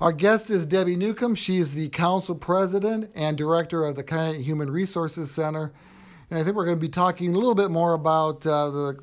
Our guest is Debbie Newcomb. She's the council president and director of the Conneaut Human Resources Center. And I think we're going to be talking a little bit more about the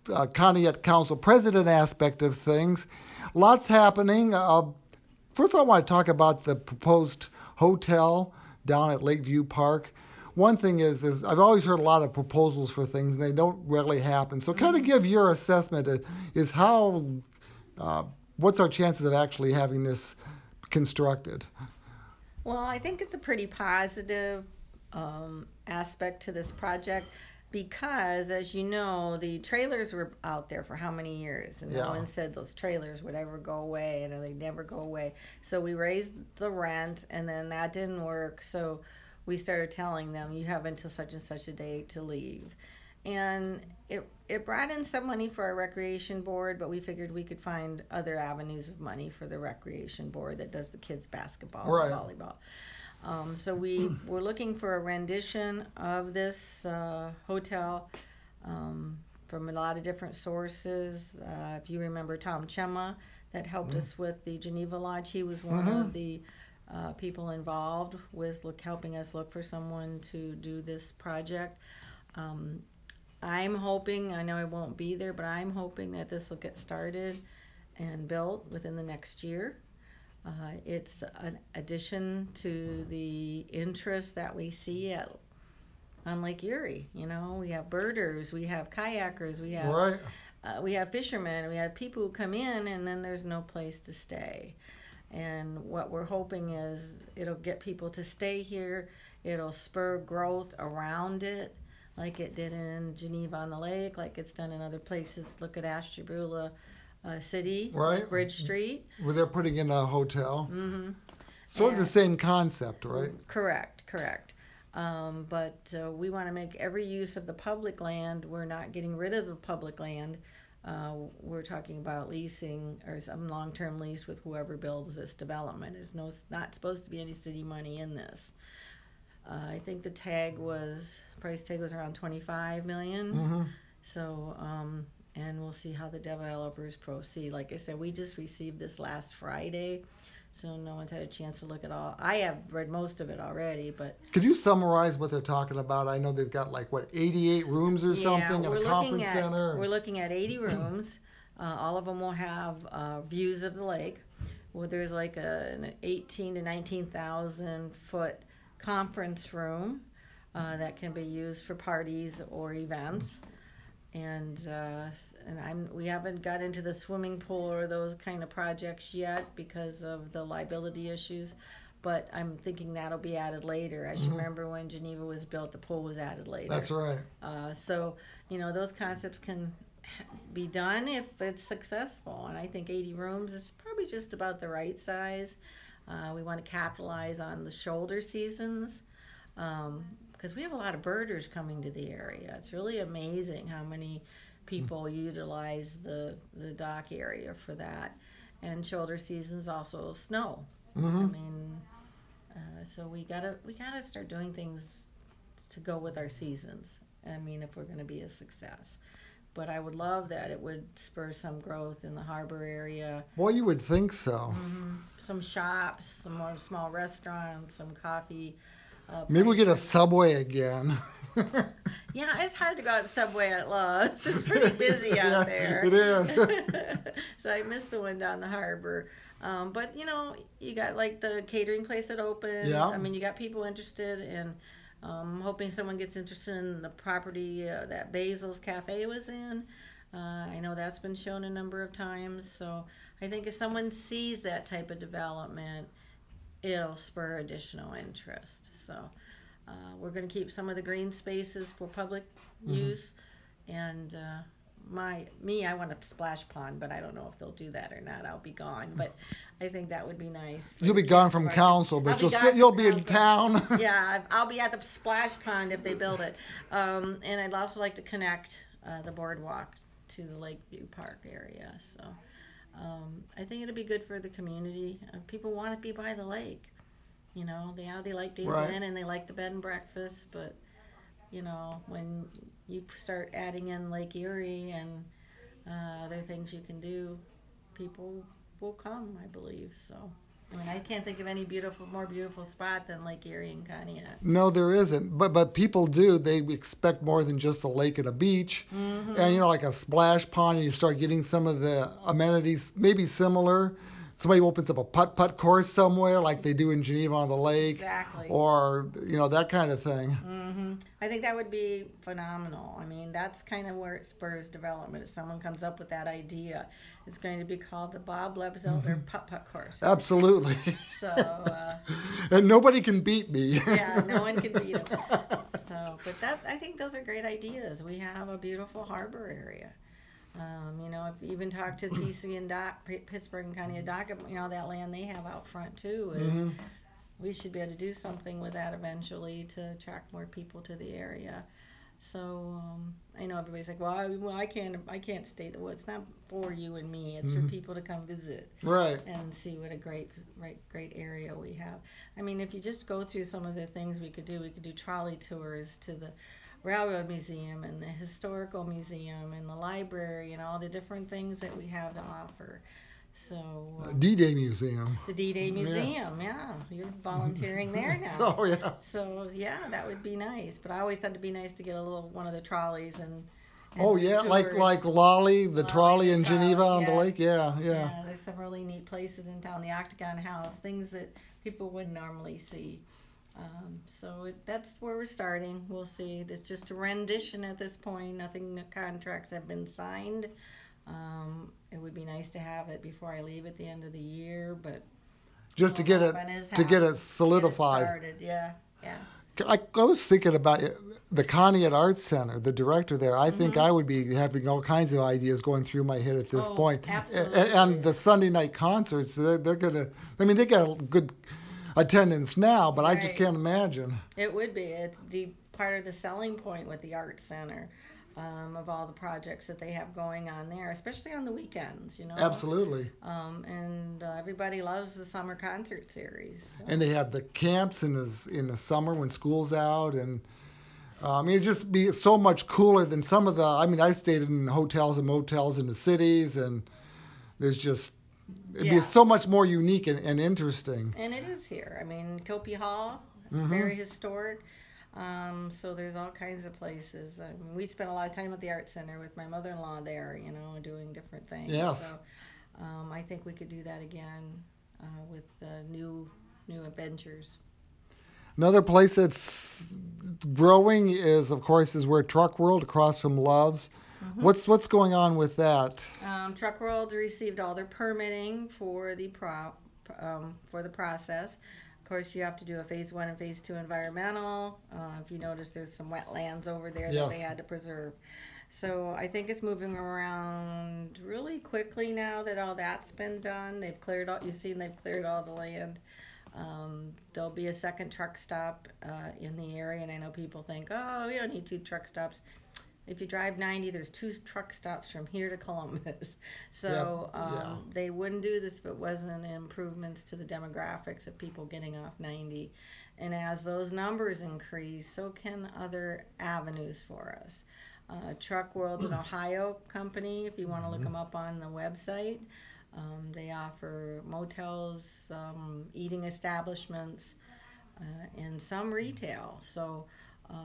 Conneaut council president aspect of things. Lots happening. First, I want to talk about the proposed hotel down at Lakeview Park. One thing is I've always heard a lot of proposals for things, and they don't really happen. So kind of give your assessment is how, what's our chances of actually having this constructed? Well, I think it's a pretty positive aspect to this project because, as you know, the trailers were out there for how many years, and no one said those trailers would ever go away, and they never go away. So we raised the rent, and then that didn't work. So we started telling them, you have until such and such a date to leave. And it brought in some money for our recreation board, but we figured we could find other avenues of money for the recreation board that does the kids basketball and volleyball. So we were looking for a rendition of this hotel from a lot of different sources. If you remember Tom Chema that helped us with the Geneva Lodge, he was one of the people involved with helping us look for someone to do this project. I'm hoping, I know I won't be there, but I'm hoping that this will get started and built within the next year. It's an addition to the interest that we see on Lake Erie. You know, we have birders, we have kayakers, we have fishermen, we have people who come in, and then there's no place to stay. And what we're hoping is it'll get people to stay here. It'll spur growth around it, like it did in Geneva on the Lake, like it's done in other places. Look at Ashtabula City, Bridge Street, where they're putting in a hotel. Sort of the same concept, right? Correct. But we want to make every use of the public land. We're not getting rid of the public land. We're talking about leasing or some long-term lease with whoever builds this development. There's not supposed to be any city money in this. I think the price tag was around $25 million. So, and we'll see how the developers proceed. Like I said, we just received this last Friday, so no one's had a chance to look at all. I have read most of it already, but could you summarize what they're talking about? I know they've got 88 rooms or something in a conference center. We're looking at 80 rooms. All of them will have views of the lake. Well, there's like an 18 to 19,000 foot conference room that can be used for parties or events. And we haven't got into the swimming pool or those kind of projects yet because of the liability issues, but I'm thinking that'll be added later. As you remember, when Geneva was built, the pool was added later. That's right. So those concepts can be done if it's successful, and I think 80 rooms is probably just about the right size. We want to capitalize on the shoulder seasons. Because we have a lot of birders coming to the area. It's really amazing how many people utilize the dock area for that. And shoulder seasons also snow. I mean, so we gotta start doing things to go with our seasons. I mean, if we're going to be a success. But I would love that it would spur some growth in the harbor area. Well, you would think so. Some shops, some more small restaurants, some coffee. Maybe we get a Subway again. Yeah, it's hard to go out to Subway at Love's. It's pretty busy out there. It is. So I missed the one down the harbor. But you got like the catering place that opened. Yeah. I mean, you got people interested, and hoping someone gets interested in the property that Basil's Cafe was in. I know that's been shown a number of times. So I think if someone sees that type of development, it'll spur additional interest. So we're going to keep some of the green spaces for public use, and I want a splash pond, but I don't know if they'll do that or not. I'll be gone, but I think that would be nice. You'll be gone from council, but you'll be in town. Yeah, I'll be at the splash pond if they build it. And I'd also like to connect the boardwalk to the Lakeview Park area. So I think it'll be good for the community. People want to be by the lake. They like Days Inn and they like the bed and breakfast, but when you start adding in Lake Erie and other things you can do, people will come, I believe. So, I mean, I can't think of any more beautiful spot than Lake Erie and Conneaut. No, there isn't. But people do. They expect more than just a lake and a beach. And like a splash pond, and you start getting some of the amenities maybe similar. Somebody opens up a putt-putt course somewhere like they do in Geneva on the lake. Exactly. Or, that kind of thing. I think that would be phenomenal. I mean, that's kind of where it spurs development. If someone comes up with that idea, it's going to be called the Bob Lebzelder Putt-Putt Course. Absolutely. So. And nobody can beat me. Yeah, no one can beat him. So, but I think those are great ideas. We have a beautiful harbor area. If you even talk to the PC and Pittsburgh and Conneaut Dock, that land they have out front too is we should be able to do something with that eventually to attract more people to the area. So I know everybody's like, well, I can't stay. Well, it's not for you and me. It's for people to come visit, right, and see what a great area we have. I mean, if you just go through some of the things we could do trolley tours to the Railroad Museum and the Historical Museum and the library and all the different things that we have to offer. So D-Day Museum. The D-Day Museum, yeah. You're volunteering there now. So yeah, that would be nice. But I always thought it'd be nice to get one of the trolleys and like Lolly, the trolley in Geneva on the lake. Yeah. There's some really neat places in town. The Octagon House, things that people wouldn't normally see. So that's where we're starting. We'll see. It's just a rendition at this point. Nothing, contracts have been signed. It would be nice to have it before I leave at the end of the year, but just to get it solidified. Started. Yeah. I was thinking about the Conneaut Arts Center, the director there. I think I would be having all kinds of ideas going through my head at this point. Absolutely. And the Sunday night concerts, they're gonna. I mean, they got a good attendance now, but I just can't imagine. It would be. It's part of the selling point with the Arts Center. Of all the projects that they have going on there, especially on the weekends, Absolutely. And everybody loves the summer concert series. So. And they have the camps in the summer when school's out, and it'd just be so much cooler than some of the. I mean, I stayed in hotels and motels in the cities, and there's just it'd be so much more unique and interesting. And it is here. I mean, Kopi Hall, very historic. So there's all kinds of places. We spent a lot of time at the Art Center with my mother-in-law there, doing different things. Yes. So I think we could do that again with new adventures. Another place that's growing is where Truck World across from Love's. What's going on with that? Truck World received all their permitting for the process. Of course, you have to do a phase 1 and phase 2 environmental. If you notice, there's some wetlands over there that they had to preserve. So I think it's moving around really quickly now that all that's been done. They've cleared all. You've seen they've cleared all the land. There'll be a second truck stop in the area, and I know people think, oh, we don't need 2 truck stops. If you drive 90, there's 2 truck stops from here to Columbus. So they wouldn't do this if it wasn't improvements to the demographics of people getting off 90. And as those numbers increase, so can other avenues for us. Truck World's an Ohio company, if you want to look them up on the website. They offer motels, eating establishments, and some retail. So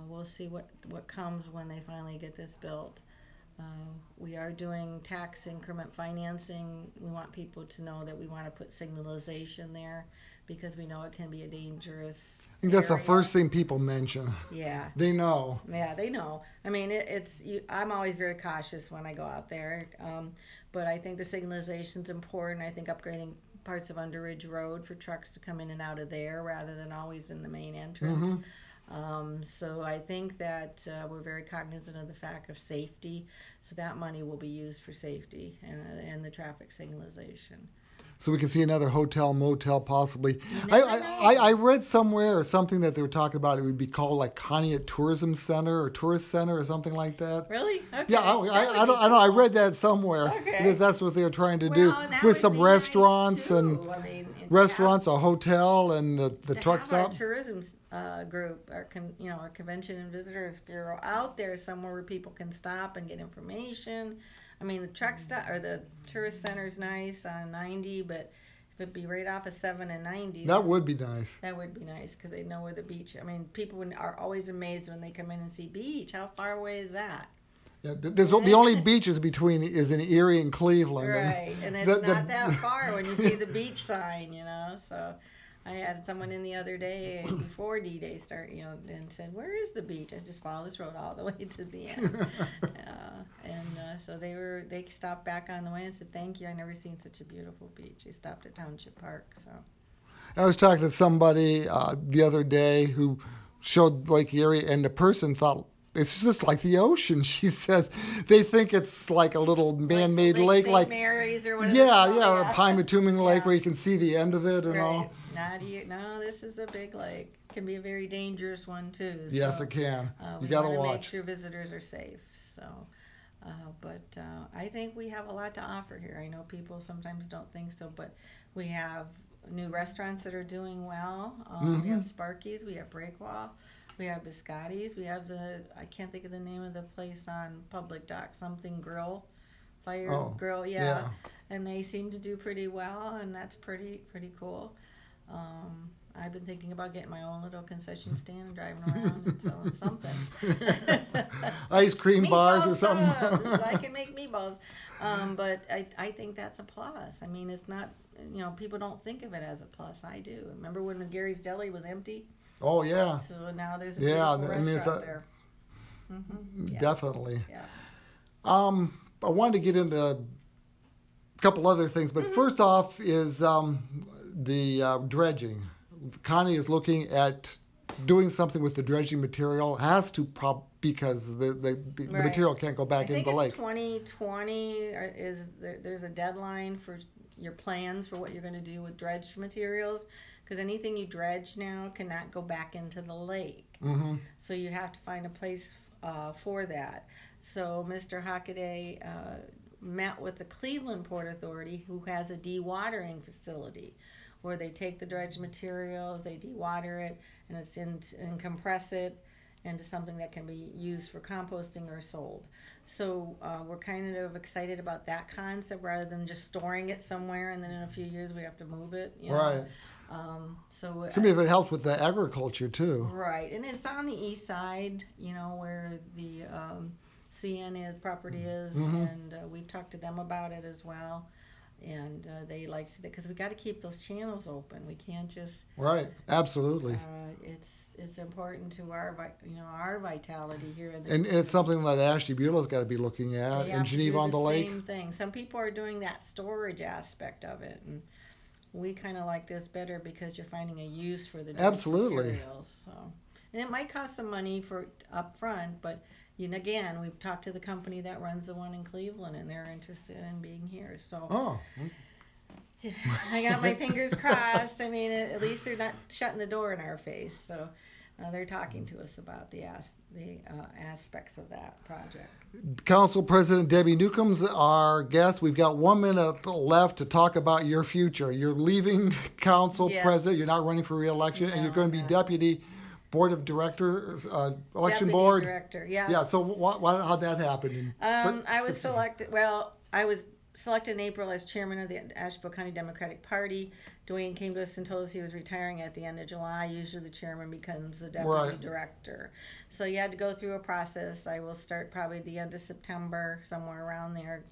we'll see what comes when they finally get this built. We are doing tax increment financing. We want people to know that we want to put signalization there because we know it can be a dangerous I think that's the first thing people mention. Yeah. They know. Yeah, they know. I mean, I'm always very cautious when I go out there, but I think the signalization's important. I think upgrading parts of Underridge Road for trucks to come in and out of there rather than always in the main entrance. So I think that we're very cognizant of the fact of safety. So that money will be used for safety and the traffic signalization. So we can see another hotel, motel, possibly. I read somewhere or something that they were talking about. It would be called like Conneaut Tourism Center or Tourist Center or something like that. Really? Okay. Yeah, I don't know. I read that somewhere. Okay. That's what they were trying to do with some restaurants and restaurants, a hotel, and the truck stop. A tourism group, or a convention and visitors bureau out there somewhere where people can stop and get information. I mean, the truck stop or the tourist center's nice on 90, but if it'd be right off of 7 and 90, That would be nice. that would be nice because they know where the beach. I mean, people are always amazed when they come in and see beach. How far away is that? Yeah, the only beaches between is in Erie and Cleveland. Right, and it's not that far when you see the beach sign, So I had someone in the other day before D-Day start, and said, "Where is the beach?" I just follow this road all the way to the end. So they stopped back on the way and said, "Thank you. I never seen such a beautiful beach." They stopped at Township Park. So I was talking to somebody the other day who showed Lake Erie, and the person thought it's just like the ocean. She says they think it's like a little man-made lake, St. Mary's or whatever. Yeah, or a Pymatuning Lake where you can see the end of it and all. No, this is a big lake. It can be a very dangerous one too. So, yes, it can. You got to watch. Make sure visitors are safe. So, but I think we have a lot to offer here. I know people sometimes don't think so, but we have new restaurants that are doing well. We have Sparky's, we have Breakwall, we have Biscotti's, we have I can't think of the name of the place on Public Dock, something grill, grill, yeah. And they seem to do pretty well, and that's pretty cool. I've been thinking about getting my own little concession stand and driving around and selling something. Ice cream bars or something. I can make meatballs. But I think that's a plus. I mean, it's not, people don't think of it as a plus. I do. Remember when Gary's Deli was empty? Oh, yeah. So now there's a beautiful restaurant there. Mm-hmm. Definitely. Yeah. I wanted to get into a couple other things, but first off is the dredging. Connie is looking at doing something with the dredging material. Has to because the material can't go back into the lake. I think it's 2020 there's a deadline for your plans for what you're going to do with dredged materials, because anything you dredge now cannot go back into the lake. Mm-hmm. So you have to find a place for that. So Mr. Hockaday met with the Cleveland Port Authority, who has a dewatering facility where they take the dredged materials, they dewater it, and compress it into something that can be used for composting or sold. So we're kind of excited about that concept rather than just storing it somewhere and then in a few years we have to move it. Right. So maybe if it helps with the agriculture too. Right, and it's on the east side, where the CN property is, and we've talked to them about it as well. And they like to, because we got to keep those channels open. We can't just. Right. Absolutely. It's important to our vitality here. And it's something that Ashley Beulah's got to be looking at, and Geneva on the Lake. Same thing. Some people are doing that storage aspect of it, and we kind of like this better because you're finding a use for the materials. So, and it might cost some money for up front, but. Again, we've talked to the company that runs the one in Cleveland, and they're interested in being here. So I got my fingers crossed. I mean, at least they're not shutting the door in our face. So they're talking to us about the aspects of that project. Council President Debbie Newcomb's our guest. We've got 1 minute left to talk about your future. You're leaving Council President. You're not running for re-election, and you're going to be Deputy Board of Directors, Election Board. Director, yes. Yeah. So how'd that happen? I was selected. Well, I was selected in April as chairman of the Asheville County Democratic Party. Dwayne came to us and told us he was retiring at the end of July. Usually the chairman becomes the deputy director. So you had to go through a process. I will start probably the end of September, somewhere around there,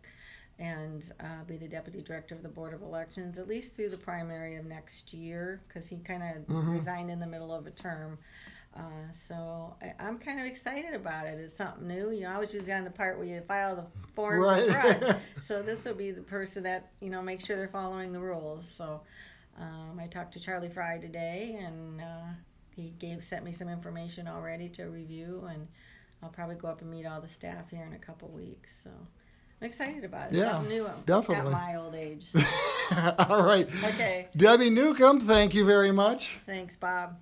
and be the deputy director of the Board of Elections, at least through the primary of next year, because he kind of resigned in the middle of a term. So I'm kind of excited about it. It's something new. I was usually on the part where you file the form in front. So this will be the person that, makes sure they're following the rules. So I talked to Charlie Fry today, and he sent me some information already to review, and I'll probably go up and meet all the staff here in a couple weeks. So I'm excited about it. Yeah, something new definitely. At my old age. All right. Okay. Debbie Newcomb, thank you very much. Thanks, Bob.